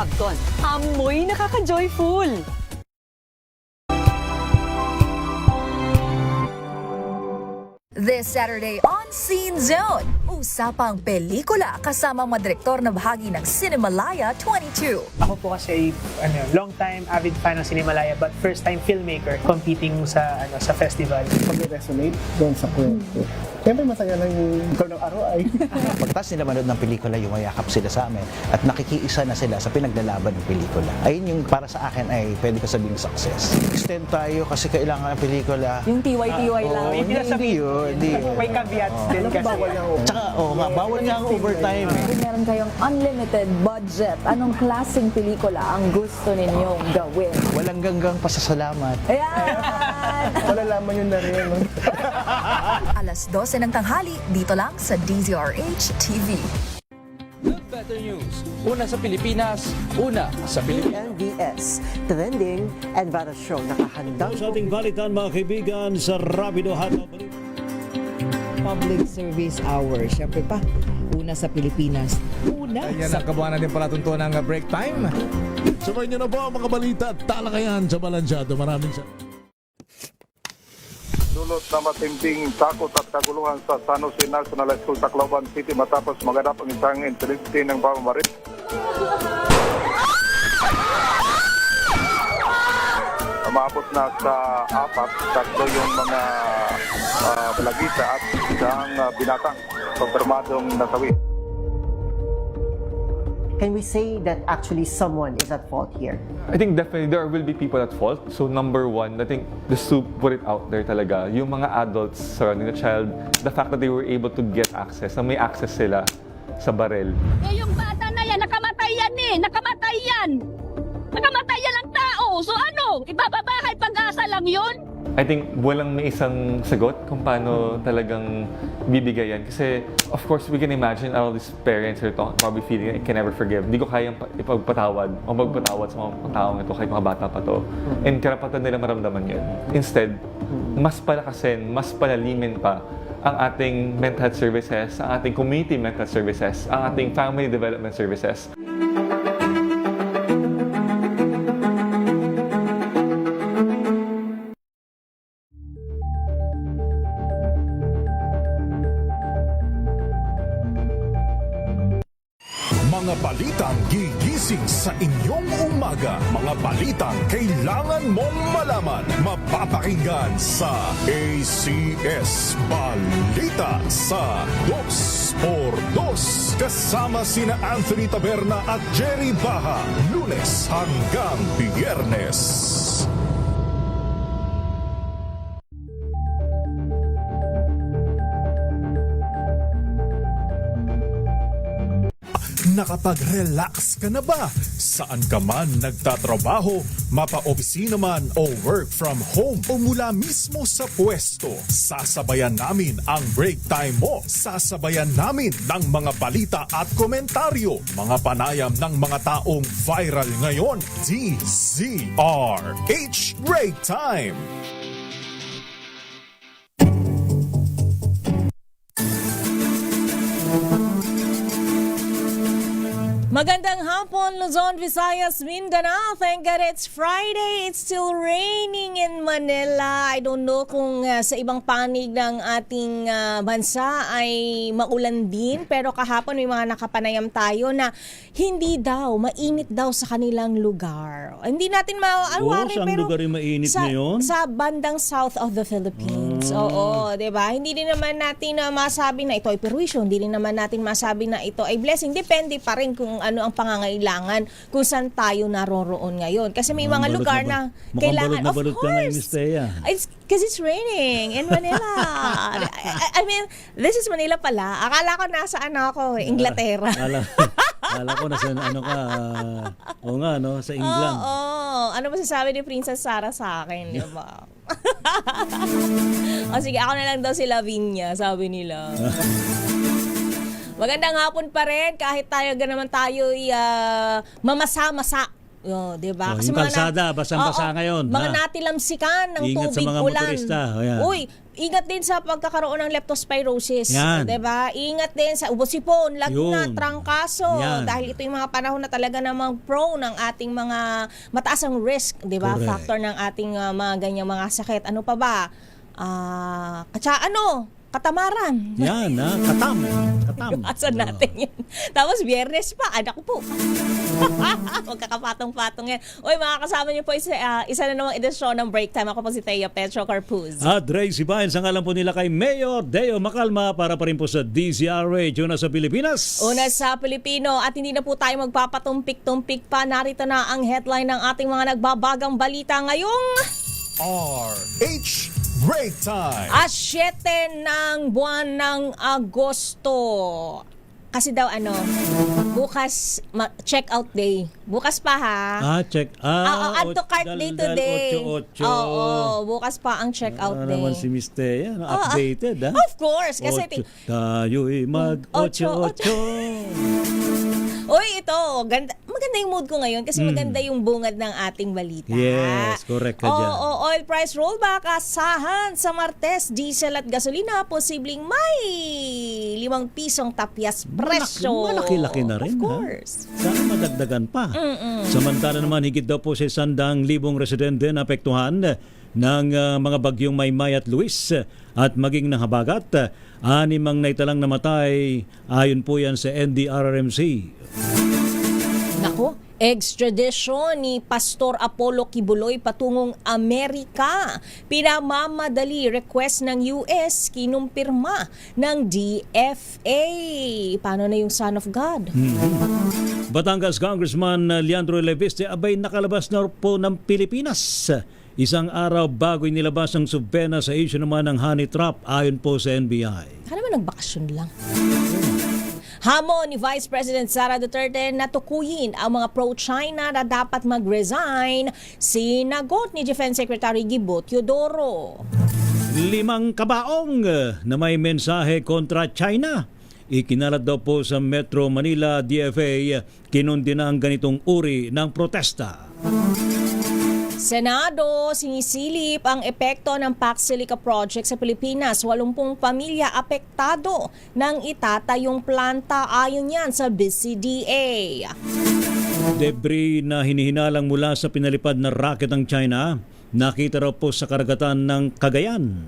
Pagkon, amoy nakaka-joyful. This Saturday on Scene Zone, usapang pelikula kasama mga direktor na bahagi ng Cinemalaya 22. Ako po kasi long time avid fan ng Cinemalaya but first time filmmaker competing sa festival. Pag-resonate doon sa kwento. Siyempre masaya lang yung ikaw ng araw ay. Pagkatapos nila manood ng pelikula, yumayakap sila sa amin at nakikiisa na sila sa pinaglalaban ng pelikula. Ayun yung para sa akin ay pwede ko sabihing success. Extend tayo kasi kailangan ng pelikula. Yung TY-TY lang. Hindi yun. May caveats din kasi. Bawal niya ako. Tsaka, bawal nga ang overtime. Kung meron kayong unlimited budget, anong klaseng pelikula ang gusto ninyong gawin? Walang ganggang pasasalamat. Ayan! Malalaman yun na rin. No? Alas 12 ng tanghali, dito lang sa DZRH TV. The Better News. Una sa Pilipinas, una sa Pilipinas. NBS, Trending and Battle Show. Nakahandang Sa ating balitan mga kaibigan sa Rapido Hataw. Public Service Hour. Siyempre pa, una sa Pilipinas. Una Yan sa ang kabuhanan din palatuntunan ng break time. Sabay niyo na po ang mga balita at talakayan sa Balansyado. Maraming sa... Dulot na matinding takot at kaguluhan sa San Jose National School, Tacloban City matapos maganap ang isang insidente ng pamamarit. Umabot na sa 4, tatlo yung mga balagita at isang binatang konfirmadong nasawi. Can we say that actually someone is at fault here? I think definitely there will be people at fault. So number one, I think just to put it out there talaga, yung mga adults surrounding the child, the fact that they were able to get access, na may access sila sa barel. Eh, yung bata na yan, nakamatay yan eh! Nakamatay yan! Nakamatay yan ang tao! So ano? Ibababahay pag-asa lang yun? I think walang may isang sagot kung paano talagang bibigay yan. Kasi, of course, we can imagine all these parents are probably feeling I can never forgive. Hindi ko kayang ipagpatawad o magpatawad sa mga taong ito kahit mga bata pa to. And karapatan nila maramdaman yan. Instead, mas palakasin, mas palalimin pa ang ating mental health services, ang ating community mental health services, ang ating family development services. Mga balitang gigising sa inyong umaga. Mga balitang kailangan mong malaman. Mapapakinggan sa ACS Balita sa 2x2. Kasama sina Anthony Taberna at Jerry Baha. Lunes hanggang Biyernes. Nakapag-relax ka na ba? Saan ka man nagtatrabaho, mapa-opisina man o work from home o mula mismo sa pwesto, sasabayan namin ang break time mo. Sasabayan namin ng mga balita at komentaryo, mga panayam ng mga taong viral ngayon. DZRH Break Time! Magandang hapon, Luzon, Visayas, Mindanao. Thank God it's Friday. It's still raining in Manila. I don't know kung sa ibang panig ng ating bansa ay maulan din. Pero kahapon may mga nakapanayam tayo na hindi daw, mainit daw sa kanilang lugar. Hindi natin maawari. Saan pero lugar yung mainit ngayon? Sa bandang south of the Philippines. Oo, diba? Hindi din naman natin masabi na ito ay perwisyo. Hindi din naman natin masabi na ito ay blessing. Depende pa rin kung ano ang pangangailangan kung saan tayo naroroon ngayon. Kasi may mga lugar na kailangan, of course. It's because it's raining in Manila. I mean, this is Manila pala. Akala ko nasa Inglaterra. Akala ko nasa oo nga, no, sa England. Oo. Ano masasabi ni Princess Sarah sa akin, di ba? O sige, ako na lang daw si Lavinia, sabi nila. Magandang hapon pa rin kahit naman tayo mamasa-masa. Diba? Yung kalsada, basang-basa ngayon. Mga natilamsikan ng Ingat tubig, sa mga ulan. motorista. Uy, ingat din sa pagkakaroon ng leptospirosis. Yan. Diba? Ingat din sa ubosipon, lagnat, Yun. trangkaso. Yan. Dahil ito yung mga panahon na talaga namang prone ng ating mga mataas ang risk, diba? Correct. Factor ng ating mga ganyang mga sakit. Ano pa ba? Katamaran. Yan, katam. Iwasan natin yan. Tapos biyernes pa, anak ko po. Magkakapatong-patong yan. Uy, mga kasama niyo po isa na namang edisyon ng Break Time. Ako po si Thea Petro Carpuz. At Ray Sibayan, ang alam po nila kay Mayor Deo Macalma para pa rin po sa DZRH, una sa Pilipinas. Una sa Pilipino, at hindi na po tayo magpapatumpik-tumpik pa. Narito na ang headline ng ating mga nagbabagang balita ngayong RH Break Time. 7 ng buwan ng Agosto. Kasi daw bukas check-out day. Bukas pa ha. Check. Add to cart day today. 8-8. Oo, bukas pa ang check-out day. Naman si Miss Thea, updated ha. Of course, kasi tayo'y mag-8-8. Uy, ito, maganda yung mood ko ngayon kasi maganda yung bungad ng ating balita. Yes, correct ka dyan. Oil price rollback, asahan sa Martes, diesel at gasolina, posibleng may 5 pisong tapyas presyo. Malaki-laki na rin. Of course. Sana madagdagan pa. Samantala naman, higit daw po sa 100,000 residente na apektuhan ng mga bagyong Maymay at Luis at maging ng habagat. 6 ang naitalang namatay ayon po yan sa NDRRMC. Nako, extradition ni Pastor Apollo Kibuloy patungong Amerika. Pinamamadali request ng US, kinumpirma ng DFA. Paano na yung Son of God? Batangas Congressman Leandro Leviste abay nakalabas na po ng Pilipinas. Isang araw bago inilabas ang subpena sa issue naman ng honey trap ayon po sa NBI. Kaya naman nagbakasyon lang. Hamon ni Vice President Sara Duterte na tukuyin ang mga pro-China na dapat mag-resign. Sinagot ni Defense Secretary Gibo Teodoro. 5 kabaong na may mensahe kontra China. Ikinalat daw po sa Metro Manila DFA, kinundi na ang ganitong uri ng protesta. Senado, sinisilip ang epekto ng Pax Silica Project sa Pilipinas. 80 pamilya apektado ng itatayong planta ayon yan sa BCDA. Debris na hinihinalang mula sa pinalipad na rocket ng China, nakita raw po sa karagatan ng Cagayan.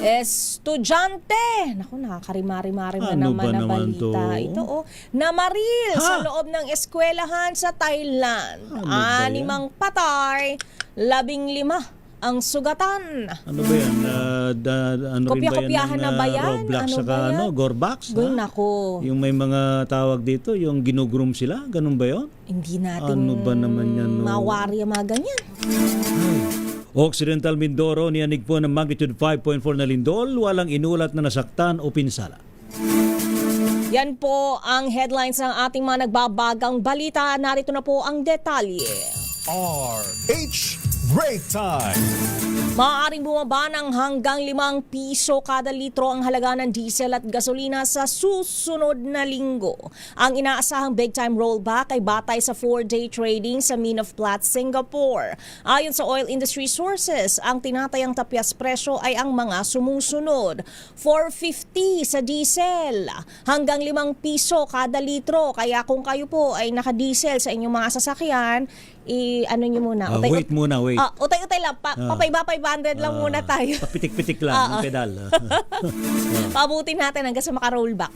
Estudyante! Naku, nakakarimari-mari na naman na balita. Ito namaril sa loob ng eskwelahan sa Thailand. 6 patay, 15 ang sugatan. Ano ba yan? Kopya-kopyahan na ba yan? Roblox saka Gorbax? Nako. Yung may mga tawag dito, yung ginugroom sila? Ganun ba yun? Hindi natin ano ba naman yan, mawari ang mga ganyan. Occidental Mindoro niyanig po ng magnitude 5.4 na lindol, walang inulat na nasaktan o pinsala. Yan po ang headlines ng ating mga nagbabagang balita. Narito na po ang detalye. RH Break Time. Maaaring bumaba ng hanggang 5 piso kada litro ang halaga ng diesel at gasolina sa susunod na linggo. Ang inaasahang big-time rollback ay batay sa 4-day trading sa Mine of Platte, Singapore. Ayon sa oil industry sources, ang tinatayang tapyas presyo ay ang mga sumusunod. 4.50 sa diesel, hanggang 5 piso kada litro. Kaya kung kayo po ay naka-diesel sa inyong mga sasakyan, nyo muna. Wait muna. Utay-utay lang. Papayba 500 lang muna tayo. Papitik-pitik lang ang pedal. Pabutin natin hanggang sa maka-rollback.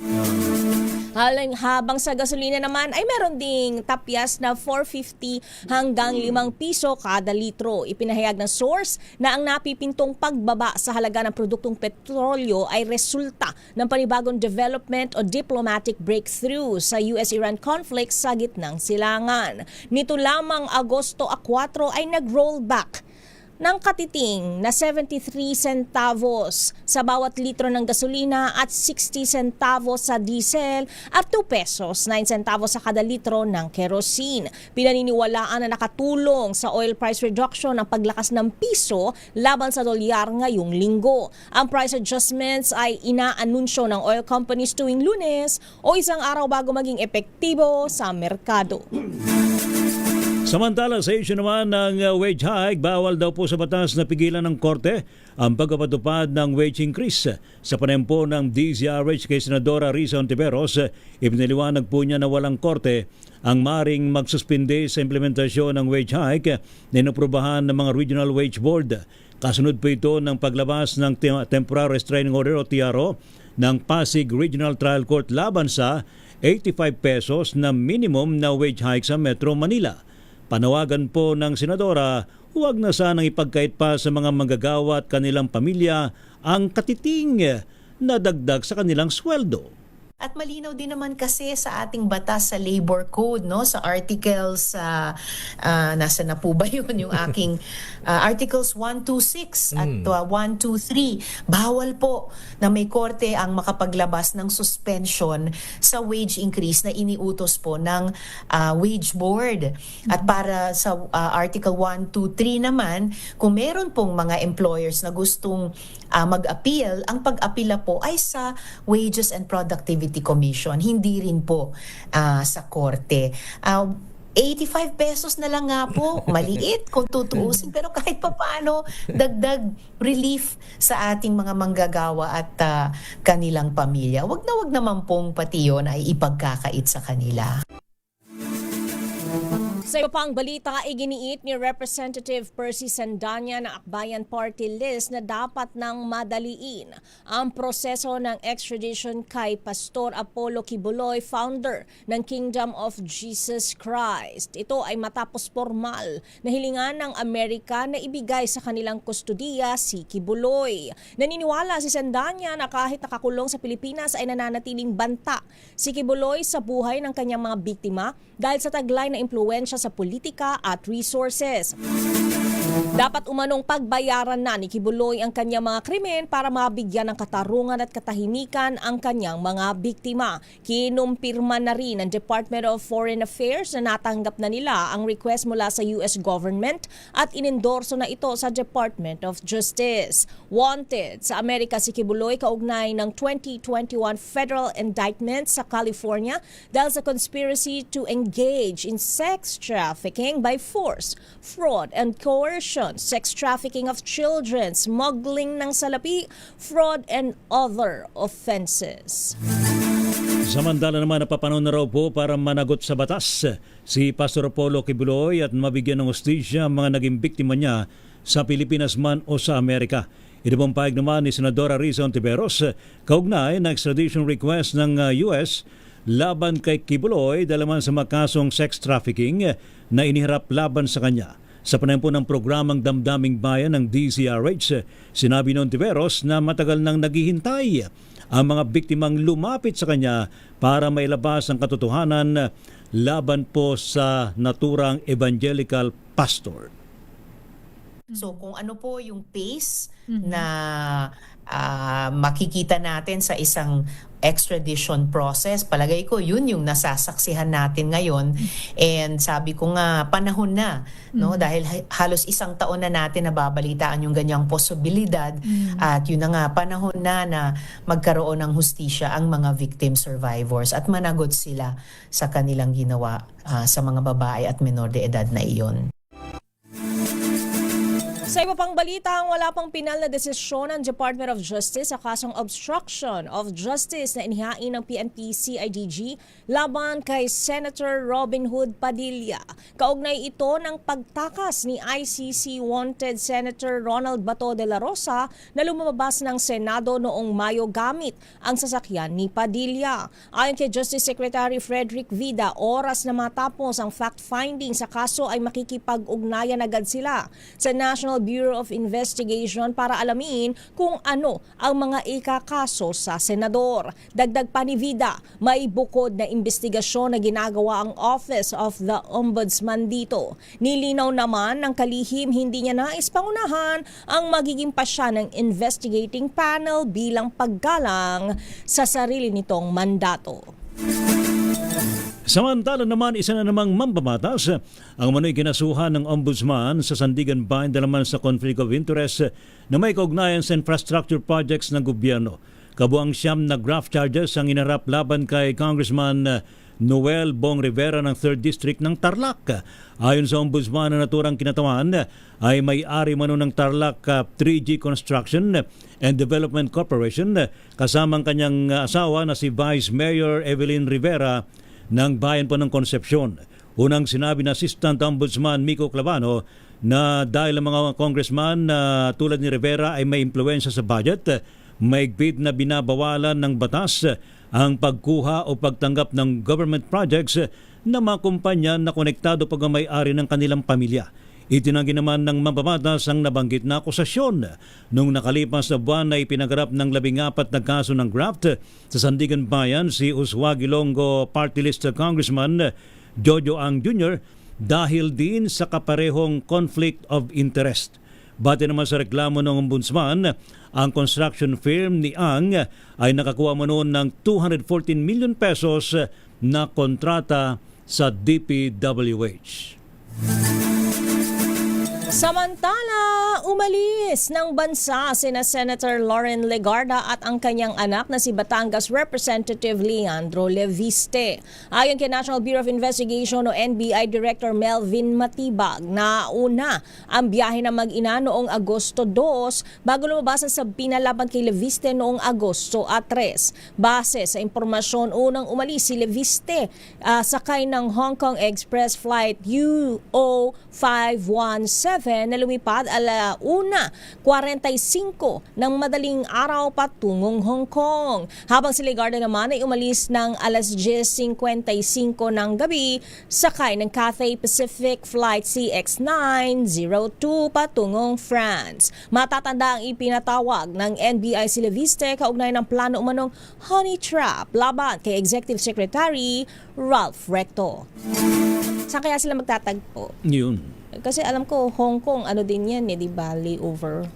Habang sa gasolina naman ay meron ding tapyas na 4.50 hanggang 5 piso kada litro. Ipinahayag ng source na ang napipintong pagbaba sa halaga ng produktong petrolyo ay resulta ng panibagong development o diplomatic breakthrough sa US-Iran conflict sa gitnang silangan. Nito lamang Agosto 4 ay nag-rollback ng katiting na 73 centavos sa bawat litro ng gasolina at 60 centavos sa diesel at 2 pesos 9 centavos sa kada litro ng kerosene. Pinaniniwalaan na nakatulong sa oil price reduction ang paglakas ng piso laban sa dolyar ngayong linggo. Ang price adjustments ay inaanunsyo ng oil companies tuwing Lunes o isang araw bago maging epektibo sa merkado. Samantala sa issue naman ng wage hike, bawal daw po sa batas na pigilan ng korte ang pagpapatupad ng wage increase. Sa panempo ng DZRH kay Senadora Risa Ontiveros, ipiniliwanag po niya na walang korte ang maring magsuspinde sa implementasyon ng wage hike na inaprubahan ng mga Regional Wage Board. Kasunod po ito ng paglabas ng Temporary Restraining Order o TRO ng Pasig Regional Trial Court laban sa 85 pesos na minimum na wage hike sa Metro Manila. Panawagan po ng Senadora, huwag na sanang ipagkait pa sa mga manggagawa at kanilang pamilya ang katiting na dagdag sa kanilang sweldo. At malinaw din naman kasi sa ating batas sa labor code, no, sa articles nasa na po ba yun yung aking articles 126 at 123, bawal po na may korte ang makapaglabas ng suspension sa wage increase na iniutos po ng wage board. At para sa article 123 naman, kung meron pong mga employers na gustong mag-appeal, ang pag-apila po ay sa Wages and Productivity Commission, hindi rin po sa korte. 85 pesos na lang nga po, maliit kung tutuusin, pero kahit pa paano, dagdag relief sa ating mga manggagawa at kanilang pamilya. Wag naman pong pati yun ay ipagkakait sa kanila. Sa iba pang balita, iginiit ni Representative Percy Sandanya ng Akbayan Party List na dapat nang madaliin ang proseso ng extradition kay Pastor Apollo Kibuloy, founder ng Kingdom of Jesus Christ. Ito ay matapos formal na hilingan ng Amerika na ibigay sa kanilang kustudiya si Kibuloy. Naniniwala si Sandanya na kahit nakakulong sa Pilipinas ay nananatiling banta si Kibuloy sa buhay ng kanyang mga biktima dahil sa taglay na impluwensya sa politika at resources. Dapat umanong pagbayaran na ni Kibuloy ang kanyang mga krimen para mabigyan ng katarungan at katahimikan ang kanyang mga biktima. Kinumpirma na rin ng Department of Foreign Affairs na natanggap na nila ang request mula sa US government at inendorso na ito sa Department of Justice. Wanted sa Amerika si Kibuloy kaugnay ng 2021 federal indictment sa California dahil sa conspiracy to engage in sex trafficking by force, fraud and coercion, sex trafficking of children, smuggling ng salapi, fraud, and other offenses. Samantala naman napapanahon na raw po para managot sa batas si Pastor Apollo Kibuloy at mabigyan ng hustisya ang mga naging biktima niya sa Pilipinas man o sa Amerika. Inibumpahig naman ni Senadora Risa Ontiveros kaugnay ng extradition request ng US laban kay Kibuloy dahil naman sa makasong sex trafficking na iniharap laban sa kanya. Sa panahon po ng programang Damdaming Bayan ng DZRH, sinabi ni Ontiveros na matagal nang naghihintay ang mga biktimang lumapit sa kanya para mailabas ang katotohanan laban po sa naturang evangelical pastor. So kung ano po yung pace na makikita natin sa isang extradition process, palagay ko yun yung nasasaksihan natin ngayon. And sabi ko nga, panahon na, no? Dahil halos isang taon na natin nababalitaan yung ganyang posibilidad. At yun na nga, panahon na magkaroon ng hustisya ang mga victim survivors at managot sila sa kanilang ginawa sa mga babae at menor de edad na iyon. Sa iba pang balita, wala pang pinal na desisyon ng Department of Justice sa kasong obstruction of justice na inihain ng PNP-CIDG laban kay Senator Robin Hood Padilla. Kaugnay ito ng pagtakas ni ICC wanted Senator Ronald Bato de la Rosa na lumabas ng Senado noong Mayo gamit ang sasakyan ni Padilla. Ayon kay Justice Secretary Frederick Vida, oras na matapos ang fact-finding sa kaso ay makikipag-ugnayan agad sila sa National Bureau of Investigation para alamin kung ano ang mga ikakaso sa senador. Dagdag pa ni Vida, may bukod na investigasyon na ginagawa ang Office of the Ombudsman dito. Nilinaw naman ng kalihim hindi niya nais pangunahan ang magiging pasya ng investigating panel bilang paggalang sa sarili nitong mandato. Samantala naman, isa na namang mambabatas ang manoy kinasuhan ng Ombudsman sa Sandigan Bayan dahil naman sa conflict of interest na may kaugnayan sa infrastructure projects ng gobyerno. Kabuang 9 na graft charges ang inarap laban kay Congressman Noel Bong Rivera ng 3rd District ng Tarlac. Ayon sa ombudsman na naturang kinatawan, ay may-ari mano ng Tarlac 3G Construction and Development Corporation kasamang kanyang asawa na si Vice Mayor Evelyn Rivera ng bayan po ng Concepcion. Unang sinabi na Assistant Ombudsman Miko Clavano na dahil ang mga congressman na tulad ni Rivera ay may impluwensya sa budget, maigpit na binabawalan ng batas ang pagkuha o pagtanggap ng government projects na mga kumpanya na konektado pag-may-ari ng kanilang pamilya. Itinanggi naman ng mambabatas ang nabanggit na akusasyon. Nung nakalipas na buwan ay pinagarap ng 14 na kaso ng graft sa Sandigan Bayan si Uswag Ilonggo Party List Congressman Jojo Ang Jr. dahil din sa kaparehong conflict of interest. Bate naman sa reklamo ng ombudsman, ang construction firm ni Ang ay nakakuha mo noon ng 214 million pesos na kontrata sa DPWH. Samantala, umalis ng bansa sina Senator Loren Legarda at ang kanyang anak na si Batangas Representative Leandro Leviste. Ayon kay National Bureau of Investigation o NBI Director Melvin Matibag, nauna ang biyahe ng mag-ina noong Agosto 2 bago lumabas sa pinalaban kay Leviste noong Agosto 3. Base sa impormasyon, unang umalis si Leviste sakay ng Hong Kong Express Flight UO 517 na lumipad 1:45 ng madaling araw patungong Hong Kong. Habang si Legarda naman ay umalis ng 10:55 ng gabi sakay ng Cathay Pacific Flight CX-902 patungong France. Matatanda ang ipinatawag ng NBI si Leviste kaugnay ng plano umanong honey trap laban kay Executive Secretary Ralph Recto. Saan kaya sila magtatagpo? Yun. Kasi alam ko, Hong Kong, ano din yan, di ba? Layover.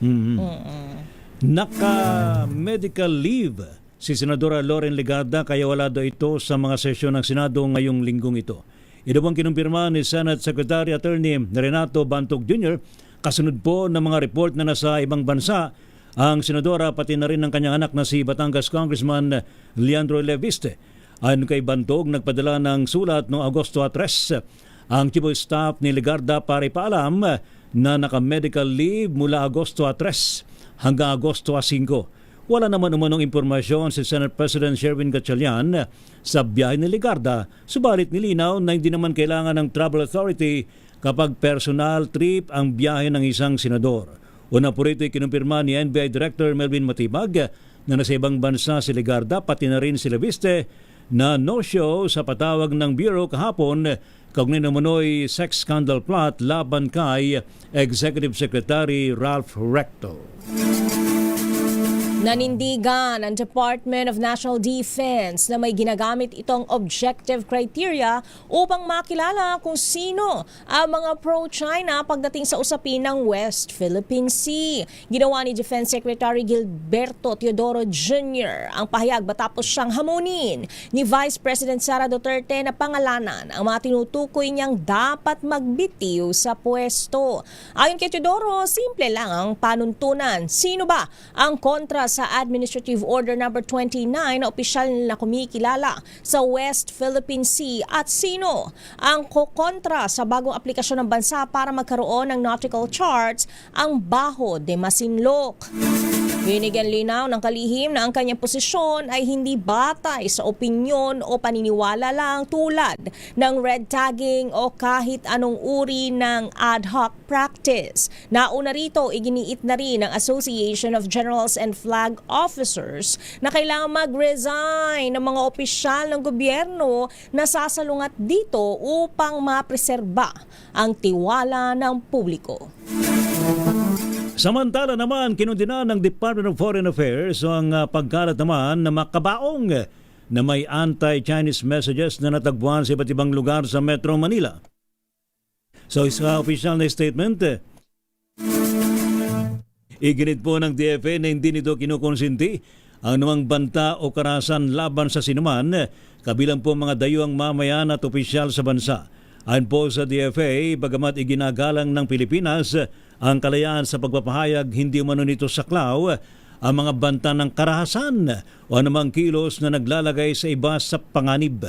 Naka-medical leave si Senadora Loren Legarda kaya wala daw ito sa mga sesyon ng Senado ngayong linggong ito. Ito pong kinumpirma ni Senate Secretary Attorney Renato Bantog Jr. kasunod po ng mga report na nasa ibang bansa ang Senadora pati na rin ng kanyang anak na si Batangas Congressman Leandro Leviste. Ayon kay Bantog, nagpadala ng sulat noong Agosto 3 ang Chief of Staff ni Legarda para ipaalam na naka-medical leave mula Agosto 3 hanggang Agosto 5. Wala naman umanong impormasyon si Senate President Sherwin Gatchalian sa biyahe ni Legarda, subalit nilinaw na hindi naman kailangan ng travel authority kapag personal trip ang biyahe ng isang senador. Una po rito kinumpirma ni NBI Director Melvin Matibag na nasa ibang bansa si Legarda pati na rin si Leviste na no-show sa patawag ng Bureau kahapon kaugnay ng manoy sex scandal plot laban kay Executive Secretary Ralph Recto. Nanindigan ang Department of National Defense na may ginagamit itong objective criteria upang makilala kung sino ang mga pro-China pagdating sa usapin ng West Philippine Sea. Ginawa ni Defense Secretary Gilberto Teodoro Jr. ang pahayag matapos siyang hamunin ni Vice President Sara Duterte na pangalanan ang mga tinutukoy niyang dapat magbitiw sa pwesto. Ayon kay Teodoro, simple lang ang panuntunan. Sino ba ang kontra sa Administrative Order No. 29 na opisyal na kumikilala sa West Philippine Sea at sino ang kokontra sa bagong aplikasyon ng bansa para magkaroon ng nautical charts, ang Baho de Masinloc. Binigyan linaw ng kalihim na ang kanyang posisyon ay hindi batay sa opinyon o paniniwala lang tulad ng red tagging o kahit anong uri ng ad hoc practice. Nauna rito, iginiit na rin ng Association of Generals and Flag Officers na kailangan mag-resign ng mga opisyal ng gobyerno na sasalungat dito upang mapreserba ang tiwala ng publiko. Samantala naman, kinundina ng Department of Foreign Affairs ang pagkalat naman na makabaong na may anti-Chinese messages na natagpuan sa iba't ibang lugar sa Metro Manila. So sa official na statement, iginit po ng DFA na hindi nito kinukonsinti ang namang banta o karahasan laban sa sinuman, kabilang po mga dayuang mamayan at opisyal sa bansa. Ayon po sa DFA, bagamat iginagalang ng Pilipinas ang kalayaan sa pagpapahayag, hindi umano nito saklaw ang mga banta ng karahasan o anumang kilos na naglalagay sa iba sa panganib.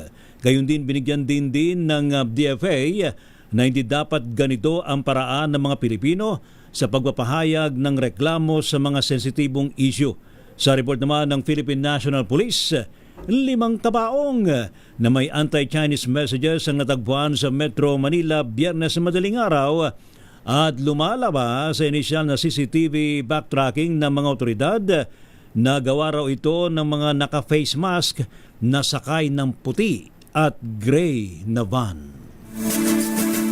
Gayun din binigyan din ng DFA na hindi dapat ganito ang paraan ng mga Pilipino sa pagpapahayag ng reklamo sa mga sensitibong issue. Sa report naman ng Philippine National Police, 5 kabaong na may anti-Chinese messages ang natagpuan sa Metro Manila Biyernes madaling araw at lumalabas sa inisyal na CCTV backtracking ng mga otoridad na gawa raw ito ng mga naka-face mask na sakay ng puti at gray na van.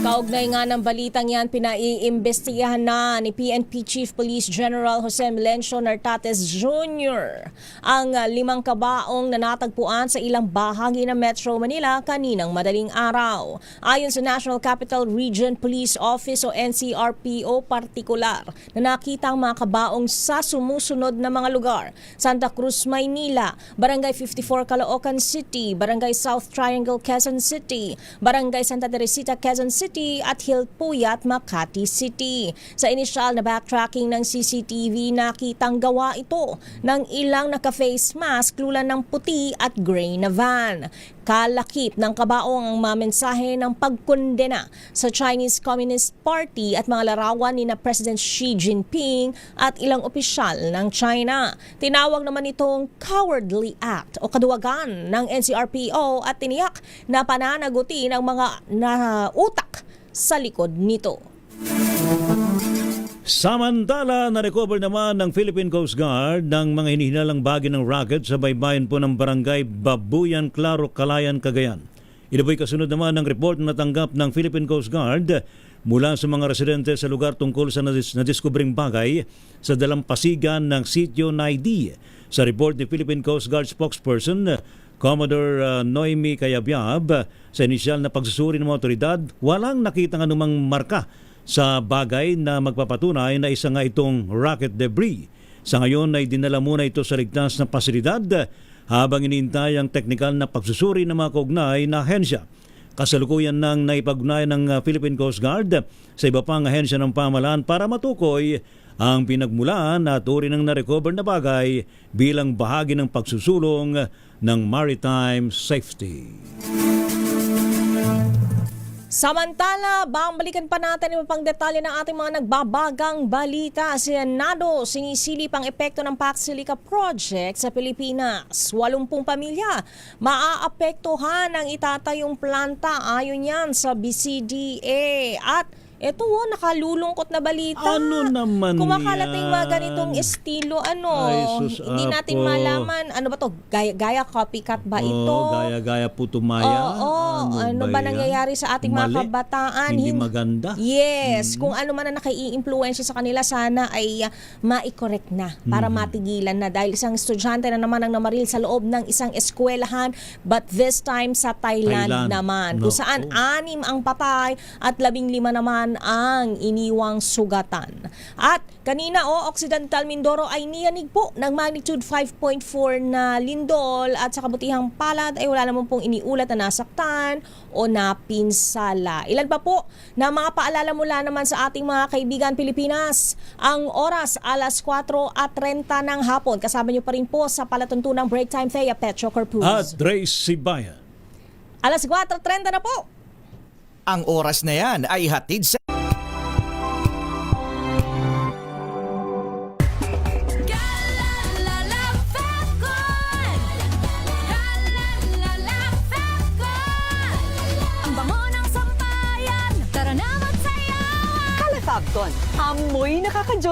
Kaugnay nga ng balitang yan, pinaiimbestigahan na ni PNP Chief Police General Jose Melencio Nartates Jr. ang 5 kabaong na natagpuan sa ilang bahagi ng Metro Manila kaninang madaling araw. Ayon sa National Capital Region Police Office o NCRPO partikular na nakita ang mga kabaong sa sumusunod na mga lugar: Santa Cruz, Maynila, Barangay 54 Caloocan City, Barangay South Triangle, Quezon City, Barangay Santa Teresita, Quezon City, at Hilpuyat, Makati City. Sa inisyal na backtracking ng CCTV, nakitang gawa ito ng ilang naka-face mask, lulan ng puti at gray na van. Kalakip ng kabaong ang mamensahe ng pagkondena sa Chinese Communist Party at mga larawan ni na President Xi Jinping at ilang opisyal ng China. Tinawag naman itong cowardly act o kaduwagan ng NCRPO at tiniyak na pananagutin ang mga utak sa likod nito. Samantala, na-recover naman ng Philippine Coast Guard ng mga hinihinalang bagay ng rocket sa baybayin po ng barangay Babuyan, Claro, Calayan, Cagayan. Ito po'y kasunod naman ng report na natanggap ng Philippine Coast Guard mula sa mga residente sa lugar tungkol sa nadiskubring bagay sa dalampasigan ng sitio Naidi. Sa report ni Philippine Coast Guard spokesperson Commodore Noemi Cayabyab, sa inisyal na pagsusuri ng mga otoridad, walang nakitang anumang marka sa bagay na magpapatunay na isa nga itong rocket debris. Sa ngayon ay dinala muna ito sa ligtas na pasilidad habang inihintay ang teknikal na pagsusuri ng mga kaugnay na ahensya. Kasalukuyan nang naipag-ugnay ng Philippine Coast Guard sa iba pang ahensya ng pamahalaan para matukoy ang pinagmulan at uri ng na-recover na bagay bilang bahagi ng pagsusulong ng maritime safety. Samantala, balikan pa natin yung pang detalye ng ating mga nagbabagang balita. Sa Senado, sinisilip ang epekto ng Pax Silica Project sa Pilipinas. 80 pamilya maaapektuhan ng itatayong planta ayon yan sa BCDA. At ito nakalulungkot na balita. Ano naman kumakalat yan? yung mga ganitong estilo. Ay, sus, hindi natin malaman. Ano ba to? Gaya copycat ba ito? Gaya-gaya putumaya. Ano ba nangyayari sa ating mga kabataan? Hindi maganda. Yes. Kung ano man na nakai-influensya sa kanila, sana ay ma-correct na para matigilan na. Dahil isang estudyante na naman ang namaril sa loob ng isang eskwelahan, but this time sa Thailand naman. Kung saan 6 ang patay at 15 naman ang iniwang sugatan. At kanina Occidental Mindoro ay niyanig po ng magnitude 5.4 na lindol at sa kabutihang palad ay wala naman pong iniulat na nasaktan o napinsala. Ilan pa po na mga paalala mula naman sa ating mga kaibigan Pilipinas. Ang oras alas 4:30 ng hapon. Kasama niyo pa rin po sa palatuntunang break time Thea Petro Corpus. At Tracy Bayan. Alas 4:30 na po. Ang oras na yan ay hatid sa Kalafabcon, amoy nakaka-joy.